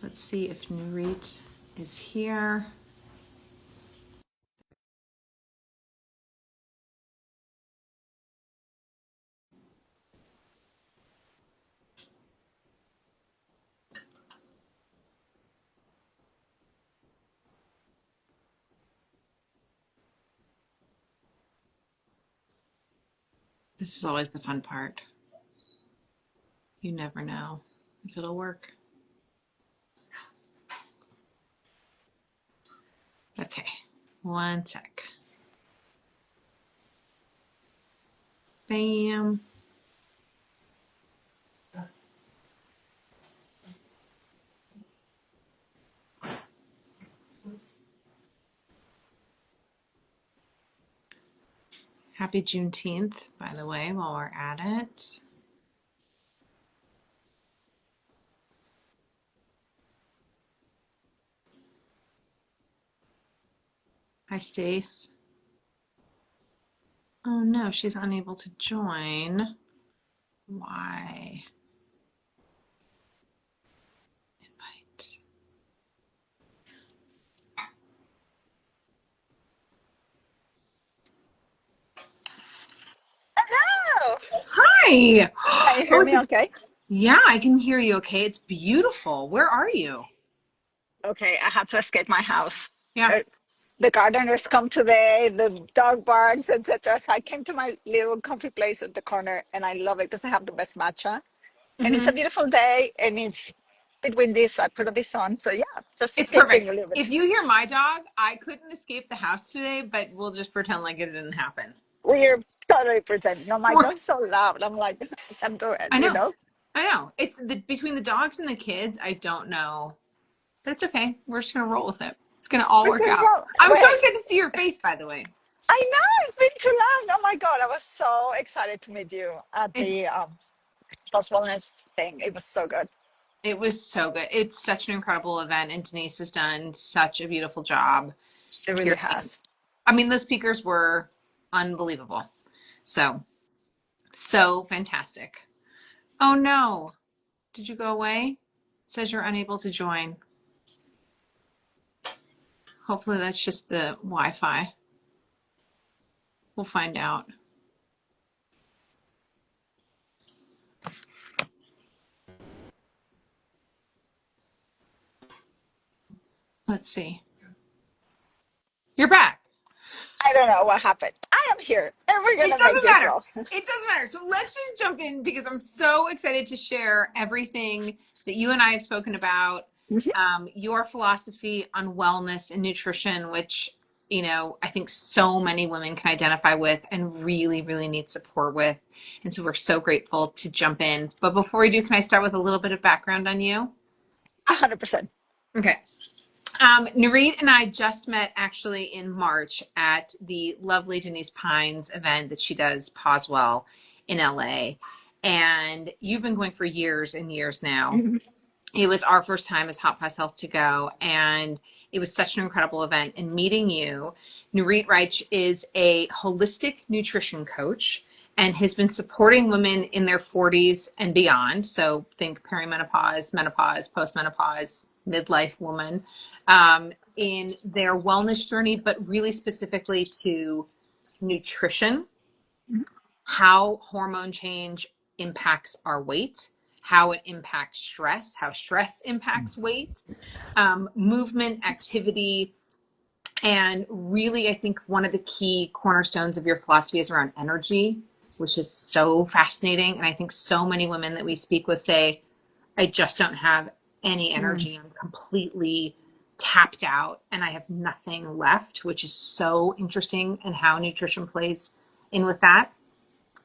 Let's see if Nurit is here. This is always the fun part. You never know if it'll work. Okay, one sec. Bam. Happy Juneteenth, by the way, while we're at it. Hi, Stace. Oh no, she's unable to join. Why? Invite. Hello. Hi. Can you hear me okay? Yeah, I can hear you okay. It's beautiful. Where are you? Okay, I had to escape my house. Yeah, Uh, The gardeners come today, the dog barks, etc. So I came to my little coffee place at the corner, and I love it because I have the best matcha. And it's a beautiful day, and it's between this, I put this on. So yeah, just it's escaping perfect. a little bit. If you hear my dog, I couldn't escape the house today, but we'll just pretend like it didn't happen. We're totally pretending. No, my dog's so loud. I'm like, I can't do it, I you know. know? I know. It's between the dogs and the kids, I don't know. But it's okay. We're just gonna roll with it. It's gonna all We work can out. roll. I'm so Wait, excited to see your face, by the way. I know it's been too long. Oh my God, I was so excited to meet you at It's the Plus Wellness thing. It was so good. it was so good. It's such an incredible event, and Denise has done such a beautiful job It really curating. has. I mean, those speakers were unbelievable. So fantastic. Oh no. Did you go away? It says you're unable to join. Hopefully that's just the Wi-Fi. We'll find out. Let's see. You're back. I don't know what happened. I am here, and we're It gonna make doesn't this matter. roll. It doesn't matter. So let's just jump in because I'm so excited to share everything that you and I have spoken about, Mhm. your philosophy on wellness and nutrition, which, I think so many women can identify with and really, really need support with. And so we're so grateful to jump in. But before we do, can I start with a little bit of background on you? 100%. Okay. Nurit and I just met actually in March at the lovely Denise Pines event that she does Poswell in LA. And you've been going for years and years now. It was our first time as HotPause Health to go, and it was such an incredible event. And meeting you, Nurit Raich is a holistic nutrition coach and has been supporting women in their 40s and beyond. So think perimenopause, menopause, postmenopause, midlife woman, in their wellness journey, but really specifically to nutrition, how hormone change impacts our weight, how it impacts stress, how stress impacts weight, movement, activity. And really, I think one of the key cornerstones of your philosophy is around energy, which is so fascinating. And I think so many women that we speak with say, I just don't have any Mm. energy. I'm completely tapped out and I have nothing left, which is so interesting, and how nutrition plays in with that.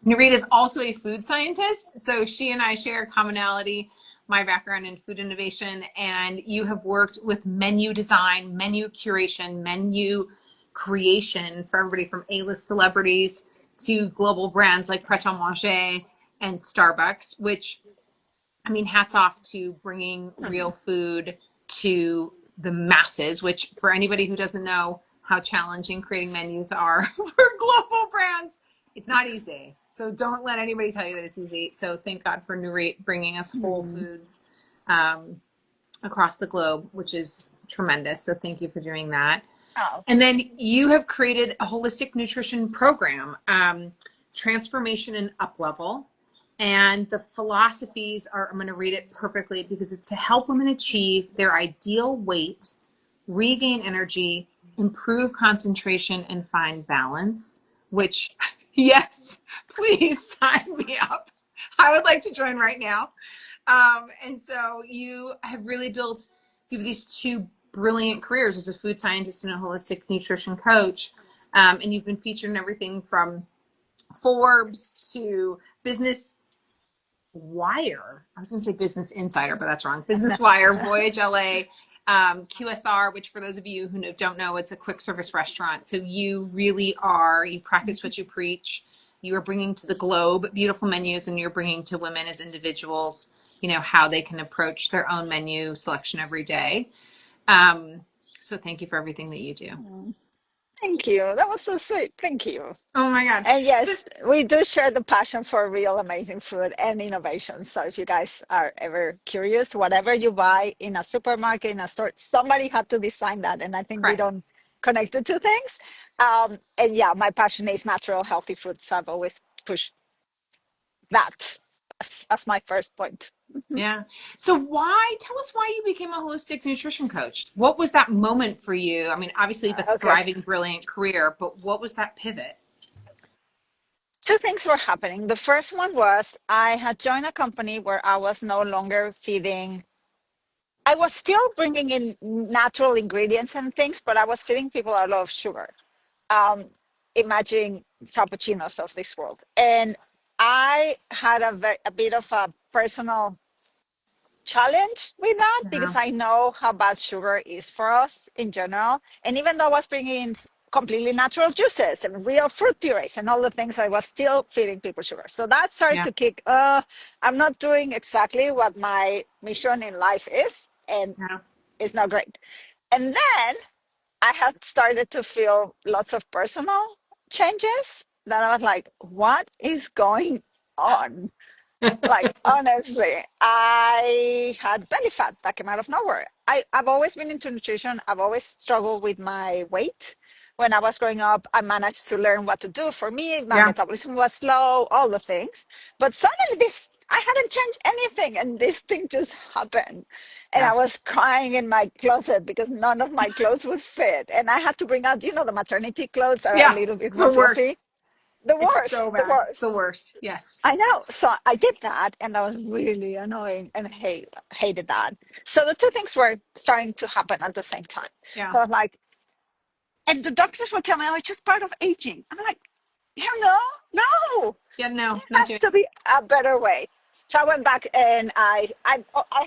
Nurit is also a food scientist, so she and I share a commonality, my background in food innovation, and you have worked with menu design, menu curation, menu creation for everybody from A-list celebrities to global brands like Pret a Manger and Starbucks, which, I mean, hats off to bringing real food to the masses, which for anybody who doesn't know how challenging creating menus are for global brands, it's not easy. So don't let anybody tell you that it's easy. So thank God for Nurit bringing us whole Mm. foods, um, across the globe, which is tremendous. So thank you for doing that. Oh, And then you have created a holistic nutrition program, Transformation and Uplevel. And the philosophies are, I'm going to read it perfectly because it's to help women achieve their ideal weight, regain energy, improve concentration, and find balance, which, yes, please sign me up. I would like to join right now. And so you have really built, you have these two brilliant careers as a food scientist and a holistic nutrition coach. And you've been featured in everything from Forbes to Business Wire. I was going to say Business Insider, but that's wrong. no. Business Wire, Voyage LA, QSR, which for those of you who don't know, it's a quick service restaurant. So you really are, you practice what you preach. You are bringing to the globe beautiful menus, and you're bringing to women as individuals, how they can approach their own menu selection every day. So thank you for everything that you do. Thank you. That was so sweet. Thank you. Oh my God. And This, yes, we do share the passion for real amazing food and innovation. So if you guys are ever curious, whatever you buy in a supermarket, in a store, somebody had to design that. And I think we correct. don't connect the two things. And yeah, my passion is natural, healthy food. So I've always pushed that as my first point. Yeah. So tell us why you became a holistic nutrition coach. What was that moment for you? I mean, obviously you have a Okay. thriving, brilliant career, but what was that pivot? Two things were happening. The first one was I had joined a company where I was no longer feeding. I was still bringing in natural ingredients and things, but I was feeding people a lot of sugar. Um, Imagine frappuccinos of this world. And I had a bit of a personal challenge with that Yeah. because I know how bad sugar is for us in general. And even though I was bringing in completely natural juices and real fruit purees and all the things, I was still feeding people sugar. So that started Yeah. to kick. I'm not doing exactly what my mission in life is, and Yeah. it's not great. And then I had started to feel lots of personal changes that I was like, what is going on? Like, honestly, I had belly fat that came out of nowhere. I've always been into nutrition. I've always struggled with my weight. When I was growing up, I managed to learn what to do. For me, my Yeah. metabolism was slow, all the things. But suddenly I hadn't changed anything. And this thing just happened. And I Yeah. was crying in my closet because none of my clothes would fit. And I had to bring out, the maternity clothes are a Yeah. little bit It's more the worst. fluffy. The It's worst, so the bad. It's the worst. worst. Yes. I know. So I did that, and that was really annoying, and hated that. So the two things were starting to happen at the same time. Yeah. So I was like, and the doctors would tell me, "Oh, it's just part of aging." I'm like, no, no, Yeah. No, there not has doing to be a better way. So I went back and I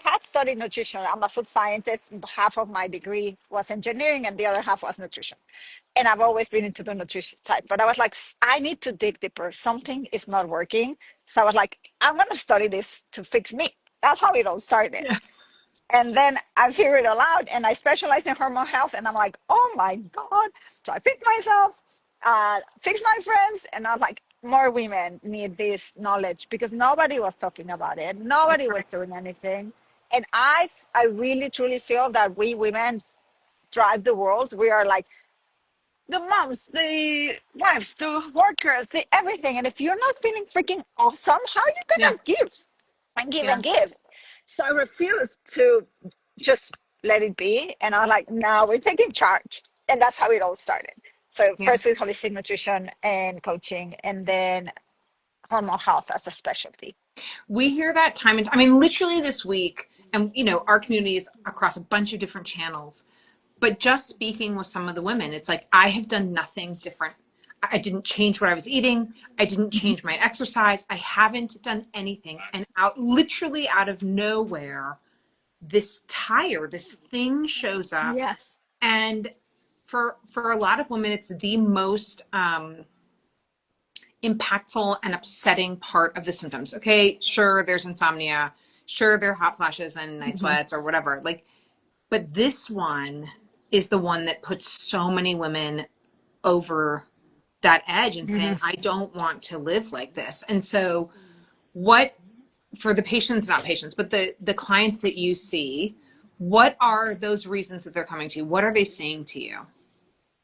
had studied nutrition. I'm a food scientist. Half of my degree was engineering, and the other half was nutrition. And I've always been into the nutrition side. But I was like, I need to dig deeper. Something is not working. So I was like, I'm going to study this to fix me. That's how it all started. Yeah. And then I figured it all out, and I specialize in hormonal health. And I'm like, oh my God. So I fixed myself, fixed my friends. And I was like, more women need this knowledge because nobody was talking about it. Nobody was Right. doing anything. And I really truly feel that we women drive the world. We are like the moms, the wives, the workers, the everything. And if you're not feeling freaking awesome, how are you Yeah. gonna give and give Yeah. and give? So I refused to just let it be. And I was like, now we're taking charge. And that's how it all started. So Yeah. first with holistic nutrition and coaching, and then hormonal health as a specialty. We hear that time and I mean, literally this week, and our community is across a bunch of different channels. But just speaking with some of the women, it's like, I have done nothing different. I didn't change what I was eating. I didn't change my exercise. I haven't done anything. And literally out of nowhere, this thing shows up. Yes. And for a lot of women, it's the most impactful and upsetting part of the symptoms. Okay, sure, there's insomnia. Sure, there are hot flashes and night Mhm. sweats or whatever. But this one is the one that puts so many women over that edge and saying, Mhm. I don't want to live like this. And so, what for the patients, not patients, but the clients that you see, What are those reasons that they're coming to you? What are they saying to you?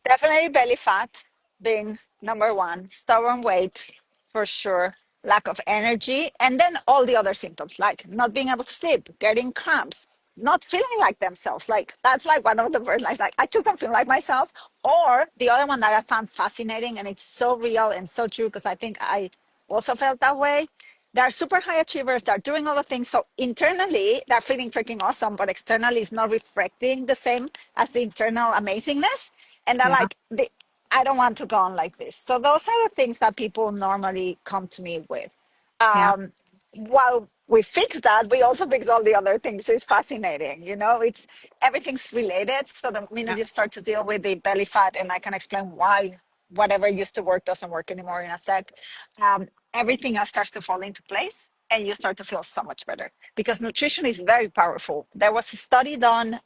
Definitely belly fat being number one, stubborn weight for sure, lack of energy, and then all the other symptoms like not being able to sleep, getting cramps, not feeling like themselves. Like that's like one of the first like I just don't feel like myself. Or the other one that I found fascinating, and it's so real and so true because I think I also felt that way. They're super high achievers. They're doing all the things. So internally, they're feeling freaking awesome, but externally, it's not reflecting the same as the internal amazingness. And they're Yeah. like, I don't want to go on like this. So those are the things that people normally come to me with. Yeah. Um, while we fix that, we also fix all the other things. It's fascinating. You know, it's everything's related. So the minute Yeah. you start to deal with the belly fat, and I can explain why whatever used to work doesn't work anymore in a sec, everything else starts to fall into place and you start to feel so much better because nutrition is very powerful. There was a study done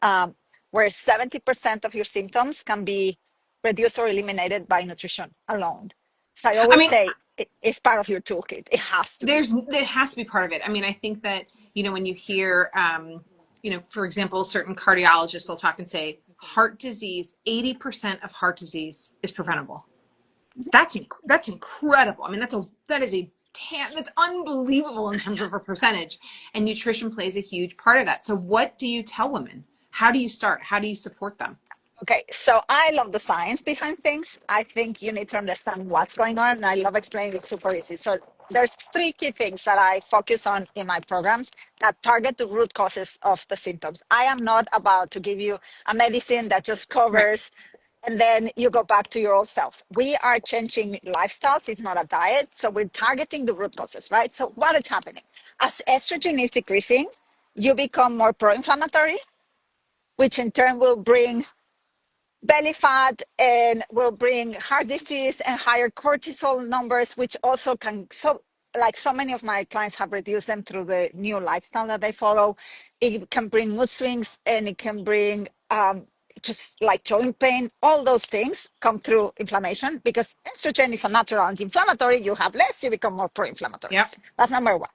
where 70% of your symptoms can be reduced or eliminated by nutrition alone. So I I always mean, say it's part of your toolkit. It has to be. there's that has to be part of it. I mean, I think that, when you hear, for example, certain cardiologists will talk and say heart disease, 80% of heart disease is preventable. That's incredible. I mean, that's unbelievable in terms of a percentage, and nutrition plays a huge part of that. So what do you tell women? How do you start? How do you support them? Okay, so I love the science behind things. I think you need to understand what's going on, and I love explaining it super easy. So there's three key things that I focus on in my programs that target the root causes of the symptoms. I am not about to give you a medicine that just Right. covers and then you go back to your old self. We are changing lifestyles. It's not a diet. So we're targeting the root causes, right? So what is happening? As estrogen is decreasing, you become more pro-inflammatory, which in turn will bring belly fat and will bring heart disease and higher cortisol numbers, which also can so many of my clients have reduced them through the new lifestyle that they follow. It can bring mood swings and it can bring just like joint pain. All those things come through inflammation because estrogen is a natural anti-inflammatory. You have less, you become more pro-inflammatory. Yep. That's number one.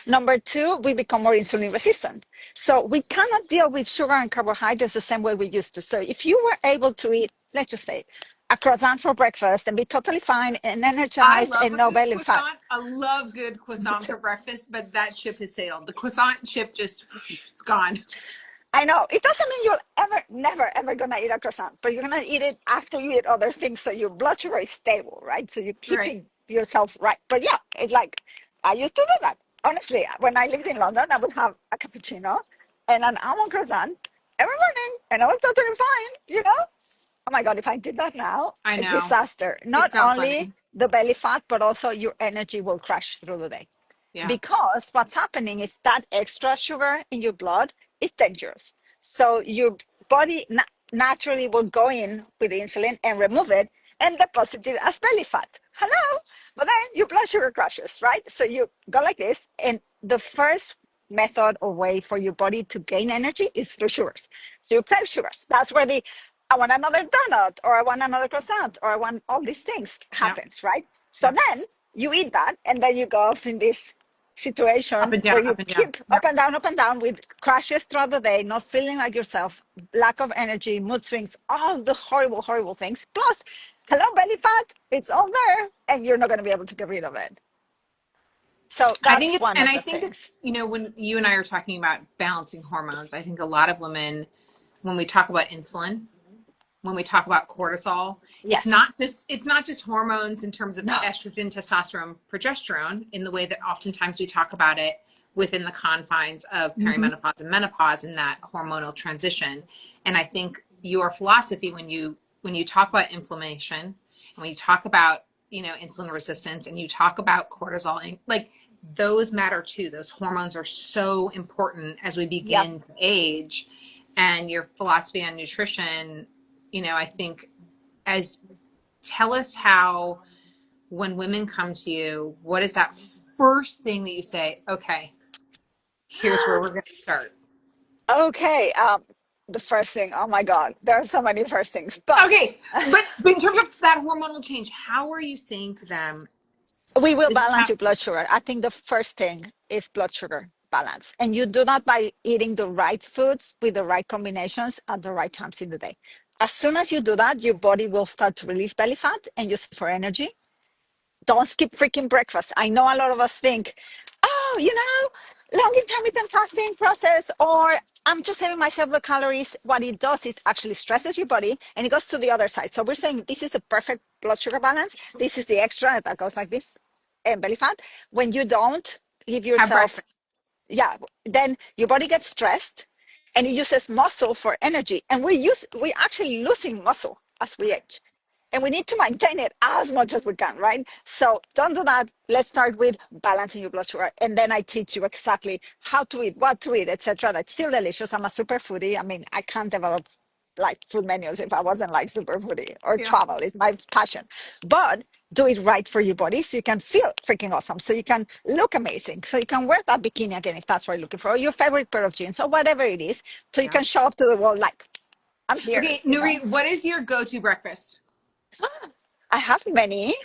Number two, we become more insulin resistant. So we cannot deal with sugar and carbohydrates the same way we used to. So if you were able to eat, let's just say, a croissant for breakfast and be totally fine and I energized love and a no good belly fat. croissant. I love good croissant for breakfast, but that ship has sailed. The croissant ship just, it's gone. I know it doesn't mean you're ever, never, ever gonna eat a croissant, but you're gonna eat it after you eat other things, so your blood sugar is stable, right? So you're Right. keeping yourself right. But yeah, it's like I used to do that. Honestly, when I lived in London, I would have a cappuccino and an almond croissant every morning, and I was totally fine. You know? Oh my God, if I did that now, I a know. disaster. Not It's not only funny. the belly fat, but also your energy will crash through the day Yeah. because what's happening is that extra sugar in your blood is dangerous. So your body naturally will go in with the insulin and remove it and deposit it as belly fat. Hello, but then your blood sugar crashes, right? So you go like this, and the first method or way for your body to gain energy is through sugars. So you crave sugars. That's where the I want another donut, or I want another croissant, or I want all these things Yep. happens, right? So Yep. then you eat that, and then you go off in this Up situation and where down, you up and down. keep Yep. up and down with crashes throughout the day, not feeling like yourself, lack of energy, mood swings, all the horrible, horrible things. Plus, hello, belly fat, it's all there, and you're not going to be able to get rid of it. So that's one And of I the think that, things. when you and I are talking about balancing hormones, I think a lot of women, when we talk about insulin, when we talk about cortisol, Yes. it's not just hormones in terms of No. estrogen, testosterone, progesterone, in the way that oftentimes we talk about it within the confines of Mm-hmm. perimenopause and menopause in that hormonal transition. And I think your philosophy, when you talk about inflammation and when you talk about, insulin resistance, and you talk about cortisol, and like, those matter too. Those hormones are so important as we Yep. begin to age. And your philosophy on nutrition, I think, as tell us how, when women come to you, what is that first thing that you say? Okay, here's where we're going to start. Okay. The first thing, oh my God, there are so many first things, but Okay, but in terms of that hormonal change, how are you saying to them, we will this is balance how? your blood sugar. I think the first thing is blood sugar. balance. And you do that by eating the right foods with the right combinations at the right times in the day. As soon as you do that, your body will start to release belly fat and use it for energy. Don't skip freaking breakfast. I know a lot of us think, oh, long intermittent fasting process, or I'm just saving myself the calories. What it does is actually stresses your body and it goes to the other side. So we're saying this is a perfect blood sugar balance. This is the extra that goes like this and belly fat. When you don't give Have yourself, breakfast. yeah, then your body gets stressed and it uses muscle for energy. And we're actually losing muscle as we age. And we need to maintain it as much as we can, right? So don't do that. Let's start with balancing your blood sugar. And then I teach you exactly how to eat, what to eat, etc. That's still delicious. I'm a super foodie. I mean, I can't develop like food menus if I wasn't like super foodie, or Yeah. travel is my passion. But do it right for your body so you can feel freaking awesome, so you can look amazing, so you can wear that bikini again if that's what you're looking for, or your favorite pair of jeans or whatever it is, so you Yeah. can show up to the world like, I'm here, Okay, Nurit, what is your go-to breakfast? I have many.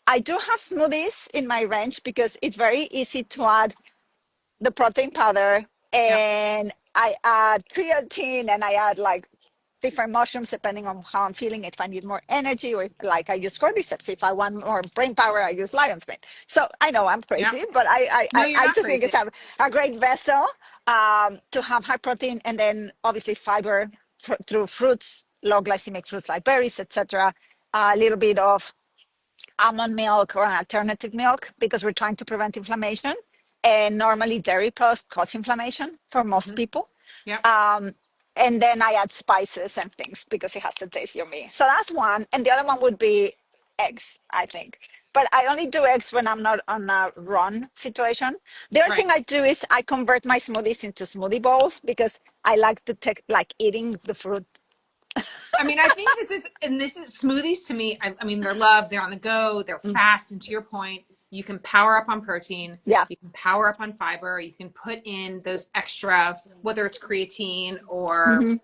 I do have smoothies in my range because it's very easy to add the protein powder, Yeah. and I add creatine, and I add like different mushrooms depending on how I'm feeling. If I need more energy, or if, like I use cordyceps. If I want more brain power, I use lion's mane. So I know I'm Yeah. crazy, but No, you're I not just think it's crazy. a great vessel to have high protein, and then obviously fiber through fruits, low glycemic fruits like berries, etc. A little bit of almond milk or an alternative milk because we're trying to prevent inflammation. And normally dairy products cause inflammation for most Hmm. people. Yep. Um, and then I add spices and things because it has to taste yummy. So that's one. And the other one would be eggs, I think. But I only do eggs when I'm not on a run situation. The other Right. thing I do is I convert my smoothies into smoothie bowls because I like to take like eating the fruit. I mean, I think this is smoothies to me. I mean, they're loved, they're on the go, they're Mm. fast. And to your point, you can power up on protein, Yeah. you can power up on fiber, you can put in those extra, whether it's creatine or Hmm.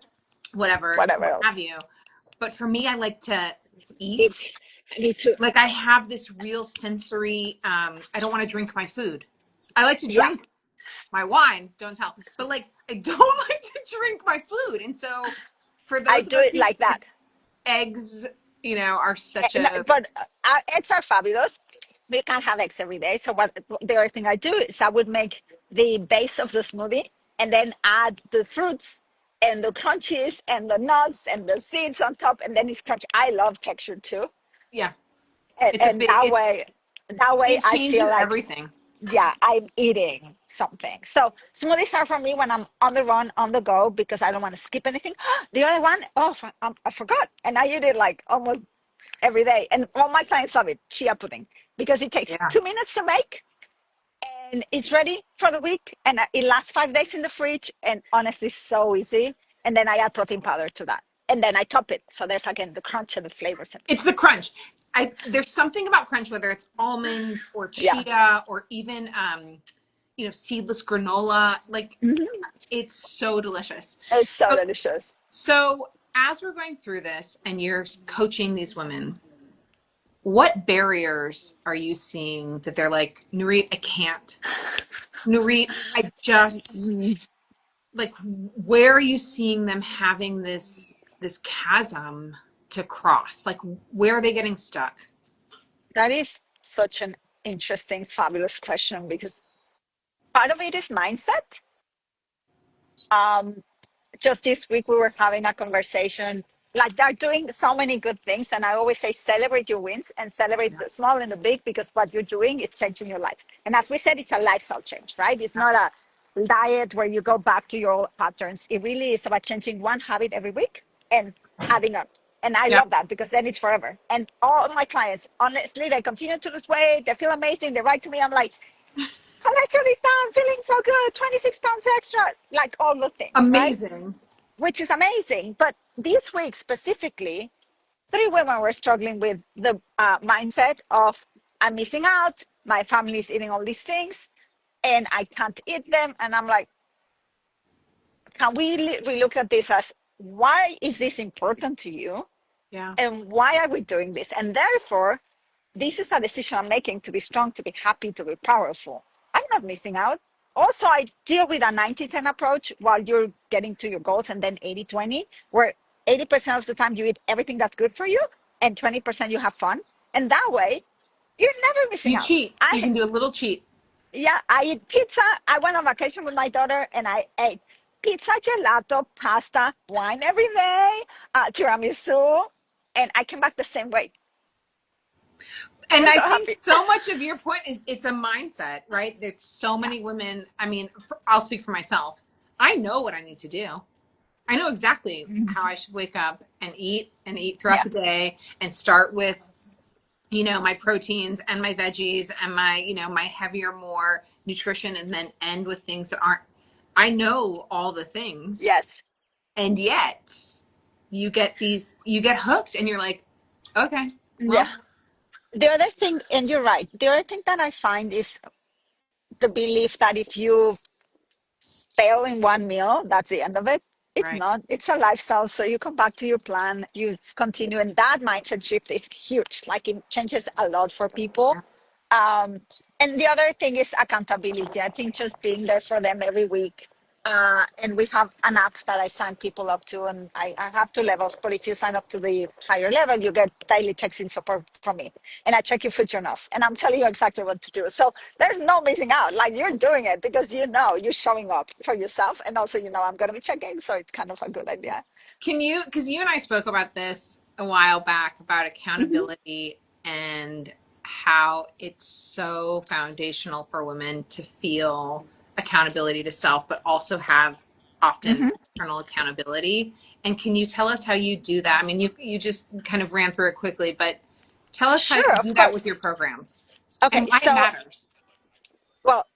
whatever, Whatever what have else. you. But for me, I like to eat. It's me too. Like I have this real sensory, I don't want to drink my food. I like to Yeah. drink my wine, don't tell. But like I don't like to drink my food. And so for I those of do us it who like that. eggs, are such No, a but our eggs are fabulous. We can't have eggs every day. So what the other thing I do is I would make the base of the smoothie and then add the fruits and the crunchies and the nuts and the seeds on top, and then it's crunchy. I love texture too, yeah, it's a and big that way it I feel changes like, everything. yeah, I'm eating something. So smoothies are for me when I'm on the run, on the go, because I don't want to skip anything. The other one, oh, I forgot, and I eat it like almost every day. And all my clients love it, chia pudding, because it takes Yeah. 2 minutes to make and it's ready for the week. And it lasts 5 days in the fridge. And honestly, so easy. And then I add protein powder to that. And then I top it. So there's again the crunch and the flavors. It's the crunch. There's something about crunch, whether it's almonds or Yeah. chia or even seedless granola. Like Mhm. it's so delicious. It's so So, delicious. so as we're going through this and you're coaching these women, what barriers are you seeing that they're like, Nurit, I can't. Nurit, I just Mm. like where are you seeing them having this chasm to cross? Like where are they getting stuck? That is such an interesting, fabulous question because part of it is mindset. Um, just this week we were having a conversation, like they're doing so many good things, and I always say celebrate your wins and celebrate Yeah, the small and the big, because what you're doing is changing your life. And as we said, it's a lifestyle change, right? It's yeah, not a diet where you go back to your old patterns. It really is about changing one habit every week and adding up. And I yeah. love that because then it's forever. And all my clients, honestly, they continue to lose weight, they feel amazing, they write to me, I'm like, cholesterol is down, feeling so good, 26 pounds extra, like all the things, right? Amazing. Which is amazing. But this week specifically, three women were struggling with the mindset of, I'm missing out, my family is eating all these things, and I can't eat them. And I'm like, can we relook at this as, why is this important to you? Yeah. And why are we doing this? And therefore, this is a decision I'm making to be strong, to be happy, to be powerful. I'm not missing out. Also, I deal with a 90-10 approach while you're getting to your goals, and then 80-20, where 80% of the time you eat everything that's good for you, and 20% you have fun. And that way, you're never missing You out. cheat. You can do a little cheat. Yeah, I eat pizza. I went on vacation with my daughter and I ate pizza, gelato, pasta, wine every day, tiramisu, and I came back the same way. I And was I so think happy. so much of your point is it's a mindset, right? There's so Yeah. many women. I mean, I'll speak for myself. I know what I need to do. I know exactly Mhm. how I should wake up and eat throughout Yeah. the day and start with, my proteins and my veggies and my, my heavier, more nutrition, and then end with things that aren't. I know all the things, Yes. and yet you get hooked and you're like, okay, Yeah. well, The other thing, and you're right, the other thing that I find is the belief that if you fail in one meal, that's the end of it. It's right. not. It's a lifestyle. So you come back to your plan, you continue, and that mindset shift is huge. Like it changes a lot for people. Yeah. Um, and the other thing is accountability. I think just being there for them every week. And we have an app that I sign people up to, and I have two levels. But if you sign up to the higher level, you get daily texting support from me, and I check your food journals, and I'm telling you exactly what to do. So there's no missing out. Like you're doing it because you know you're showing up for yourself, and also you know I'm going to be checking. So it's kind of a good idea. Can you, because you and I spoke about this a while back about Hmm. accountability and how it's so foundational for women to feel accountability to self, but also have often Hmm. external accountability. And can you tell us how you do that? I mean, you just kind of ran through it quickly, but tell us how Sure, you of do that with course. your programs and Okay, why it so matters. well,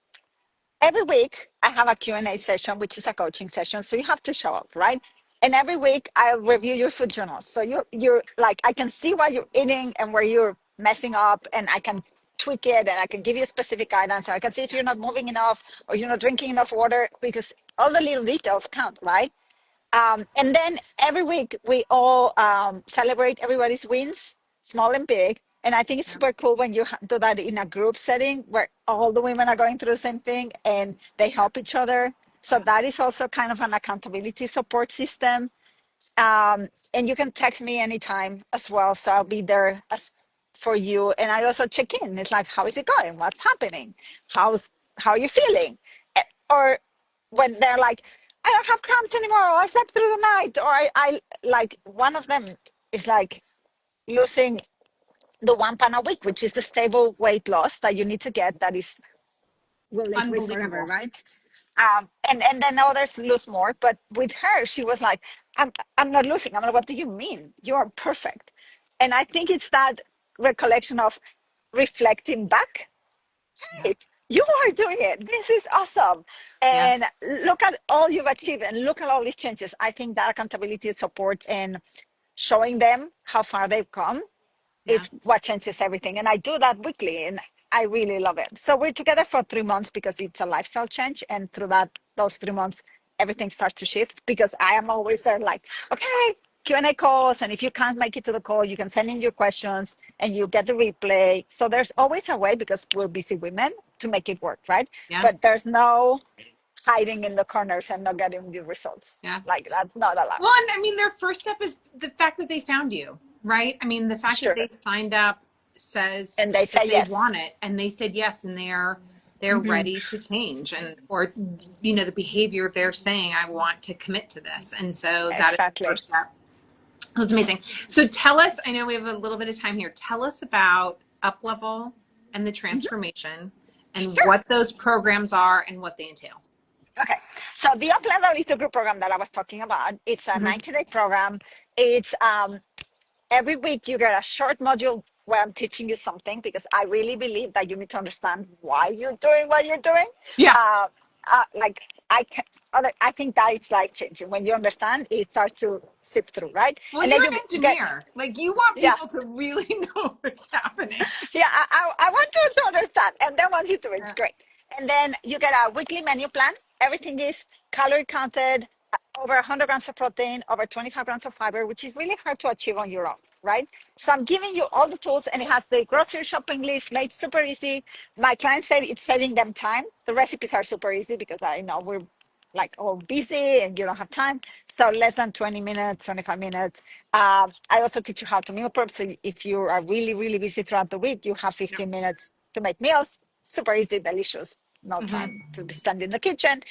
every week I have a Q&A session, which is a coaching session. So you have to show up, right? And every week I'll review your food journals. So you're like, I can see what you're eating and where you're messing up, and I can tweak it, and I can give you specific guidance. Or I can see if you're not moving enough or you're not drinking enough water, because all the little details count, right? And then every week we all celebrate everybody's wins, small and big. And I think it's Yeah, super cool when you do that in a group setting where all the women are going through the same thing and they help each other. So yeah, that is also kind of an accountability support system. And you can text me anytime as well. So I'll be there as for you. And I also check in. It's like, how is it going? What's happening? How are you feeling? Or when they're like, I don't have cramps anymore, or I slept through the night, or I like one of them is like losing the 1 pound a week, which is the stable weight loss that you need to get, that is will live with forever, unbelievable. right? And then others lose more. But with her, she was like, I'm not losing. I'm like, what do you mean? You are perfect. And I think it's that recollection of reflecting back. Yeah, Hey, you are doing it. This is awesome. yeah, And look at all you've achieved and look at all these changes. I think that accountability support and showing them how far they've come yeah, is what changes everything. And I do that weekly, and I really love it. So we're together for 3 months because it's a lifestyle change. And through those 3 months, everything starts to shift because I am always there like, okay, Q&A calls. And if you can't make it to the call, you can send in your questions and you get the replay. So there's always a way, because we're busy women, to make it work, right? yeah, But there's no hiding in the corners and not getting the results. yeah. Like that's not allowed. Well, and I mean, their first step is the fact that they found you, right? I mean, the fact that Sure. they signed up says And they that say they yes. want it, and they said yes, and they're Hmm. ready to change, and or the behavior they're saying, I want to commit to this, and so that is the Exactly. first step. That's amazing. So tell us. I know we have a little bit of time here. Tell us about Uplevel and the Mhm. transformation, and Sure. what those programs are and what they entail. Okay, so the Uplevel is the group program that I was talking about. It's a Mhm. 90-day program. It's every week you get a short module where I'm teaching you something, because I really believe that you need to understand why you're doing what you're doing. Yeah. Uh, like I think that it's life changing when you understand. It starts to sift through, right? Well, And you're then an you get engineer. Like you want yeah. people to really know what's happening. Yeah, I want you to understand. And then once you do it, it's Yeah. great. And then you get a weekly menu plan. Everything is calorie counted, over 100 grams of protein, over 25 grams of fiber, which is really hard to achieve on your own. right? So I'm giving you all the tools, and it has the grocery shopping list made super easy. My clients said it's saving them time. The recipes are super easy because I know we're like all busy and you don't have time. So less than 20 minutes, 25 minutes. I also teach you how to meal prep. So if you are really, really busy throughout the week, you have Yep. 15 minutes to make meals. Super easy, delicious. No Hmm. time to be spent in the kitchen.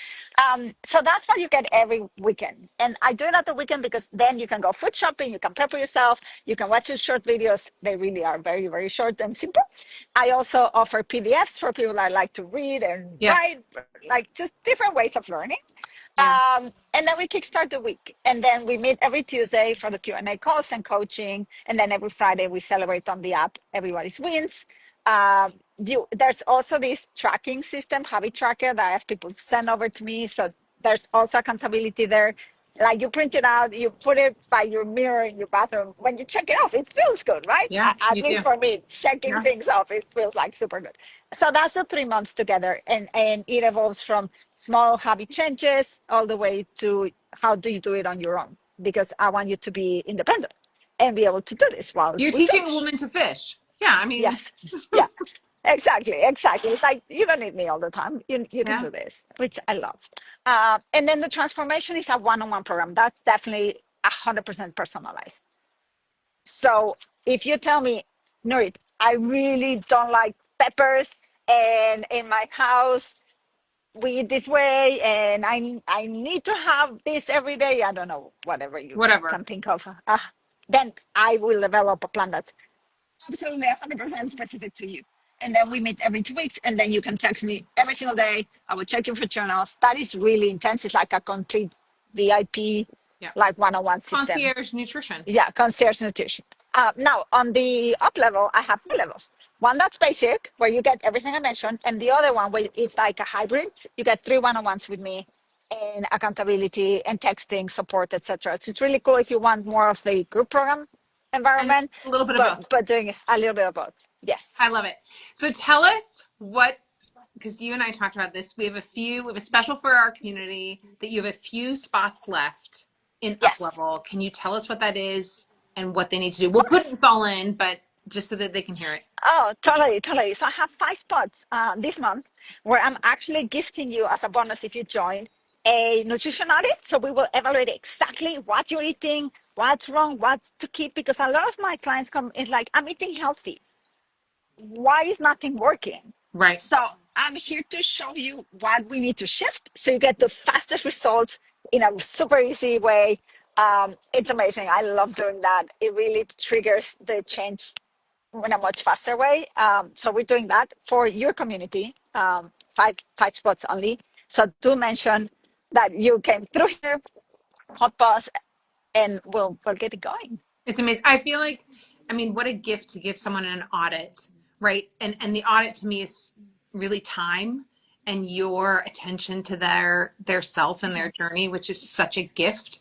So that's what you get every weekend. And I do it at the weekend because then you can go food shopping, you can prepare yourself, you can watch your short videos. They really are very, very short and simple. I also offer PDFs for people that like to read and Yes. write, like just different ways of learning. Yeah. And then we kickstart the week, and then we meet every Tuesday for the Q&A calls and coaching, and then every Friday we celebrate on the app everybody's wins. There's also this tracking system, habit tracker, that I ask people to send over to me. So there's also accountability there. Like you print it out, you put it by your mirror in your bathroom. When you check it off, it feels good, right? Yeah, At you do. least for me, checking Yeah. things off, it feels like super good. So that's the 3 months together, and it evolves from small habit changes all the way to how do you do it on your own? Because I want you to be independent and be able to do this while You're we teaching a fish. woman to fish. Yeah, I mean, Yes. Yeah. Exactly. It's like you don't need me all the time. You can yeah. do this, which I love. And then the transformation is a one-on-one program. That's definitely 100% personalized. So if you tell me, Nurit, I really don't like peppers, and in my house we eat this way, and I need to have this every day. I don't know, whatever you Whatever. can think of. Then I will develop a plan that's absolutely 100% specific to you. And then we meet every 2 weeks, and then you can text me every single day. I will check you for journals. That is really intense. It's like a complete VIP, Yeah. like one-on-one system. Concierge nutrition. Yeah, concierge nutrition. Now, on the up level, I have two levels. One that's basic, where you get everything I mentioned, and the other one where it's like a hybrid. You get three one-on-ones with me, and accountability and texting support, etc. So it's really cool if you want more of the group program And environment, a little bit of both. but doing a little bit of both. Yes, I love it. So tell us what, because you and I talked about this. We have a special for our community that you have a few spots left in yes, Uplevel. Can you tell us what that is and what they need to do? of We'll put course. this all in, but just so that they can hear it. Oh, totally. So I have 5 spots this month where I'm actually gifting you as a bonus if you join a nutrition audit. So we will evaluate exactly what you're eating, what's wrong, what to keep. Because a lot of my clients come is like, I'm eating healthy. Why is nothing working? Right. So I'm here to show you what we need to shift so you get the fastest results in a super easy way. It's amazing. I love doing that. It really triggers the change in a much faster way. So we're doing that for your community, five spots only. So do mention that you came through here, HotPause, and we'll get it going. It's amazing. I feel like, I mean, what a gift to give someone an audit, right? And the audit to me is really time and your attention to their self and their journey, which is such a gift.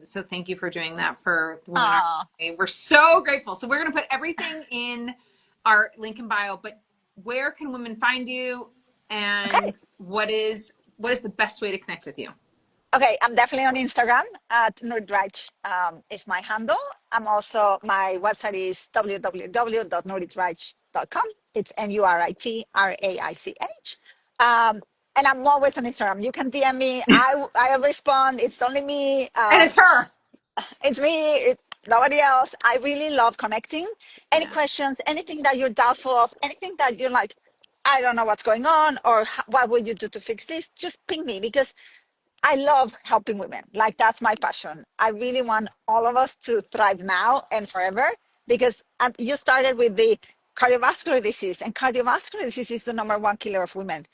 So thank you for doing that for the women in our Uh, community. We're so grateful. So we're going to put everything in our link in bio, but where can women find you, okay. and what is the best way to connect with you? Okay, I'm definitely on Instagram at Nurit Raich is my handle. I'm also, my website is www.nuritraich.com. It's NURITRAICH. Um, and I'm always on Instagram. You can DM me. I respond. It's only me. And it's her. It's me. It's nobody else. I really love connecting. Any Yeah. questions, anything that you're doubtful of, anything that you're like, I don't know what's going on, or what would you do to fix this? Just ping me, because I love helping women. Like, that's my passion. I really want all of us to thrive now and forever, because you started with the cardiovascular disease, and cardiovascular disease is the number one killer of women.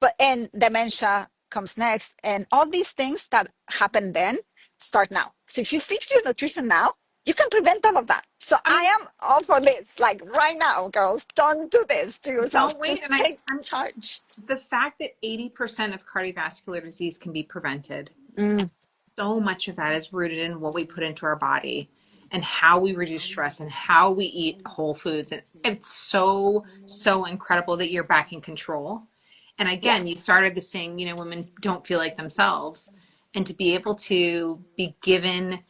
But and dementia comes next, and all these things that happen then start now. So if you fix your nutrition now, you can prevent all of that. So I I mean, am all for this. Like right now, girls, don't do this to yourself. don't wait. Just And take I'm charge. the fact that 80% of cardiovascular disease can be prevented, and Mm, so much of that is rooted in what we put into our body and how we reduce stress and how we eat whole foods. And it's so, so incredible that you're back in control. And yeah. again, you started this saying, women don't feel like themselves. And to be able to be given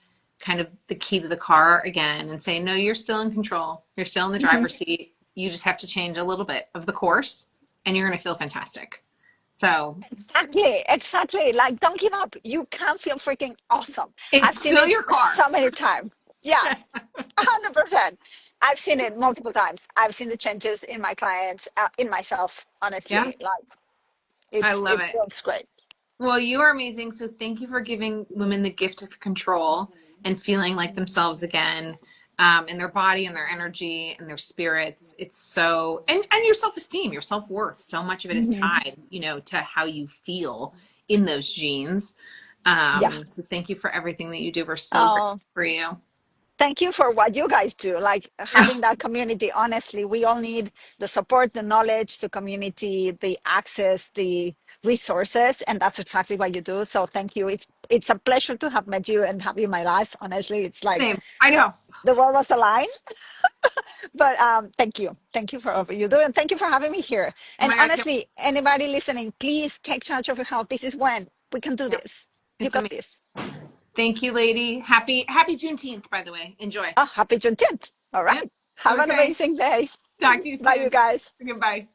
kind of the key to the car again and say, no, you're still in control. You're still in the Mhm. driver's seat. You just have to change a little bit of the course and you're going to feel fantastic. So Exactly, exactly. Like, don't give up. You can feel freaking awesome. I've it's seen still it your car. so many times. Yeah, 100%. I've seen it multiple times. I've seen the changes in my clients, in myself, Yeah, honestly. Like, I love it it. feels great. Well, you are amazing. So thank you for giving women the gift of control and feeling like themselves again, in their body and their energy and their spirits. It's so, and your self-esteem, your self-worth. So much of it is Hmm. tied, to how you feel in those genes. Yeah. So thank you for everything that you do. We're so grateful Oh, for you. thank you for what you guys do. Like, having that community, honestly, we all need the support, the knowledge, the community, the access, the resources, and that's exactly what you do. So thank you. It's a pleasure to have met you and have you in my life. Honestly, it's like Same. I know. the world was aligned. But thank you for all you do, and thank you for having me here. Oh And my God. honestly, anybody listening, please take charge of your health. This is when we can do Yeah, this. You it's got amazing. this. Thank you, lady. Happy Juneteenth, by the way. Enjoy. Oh, happy Juneteenth. All Yep. right. Have an Okay. amazing day. Talk to you Bye, you soon. guys. Goodbye.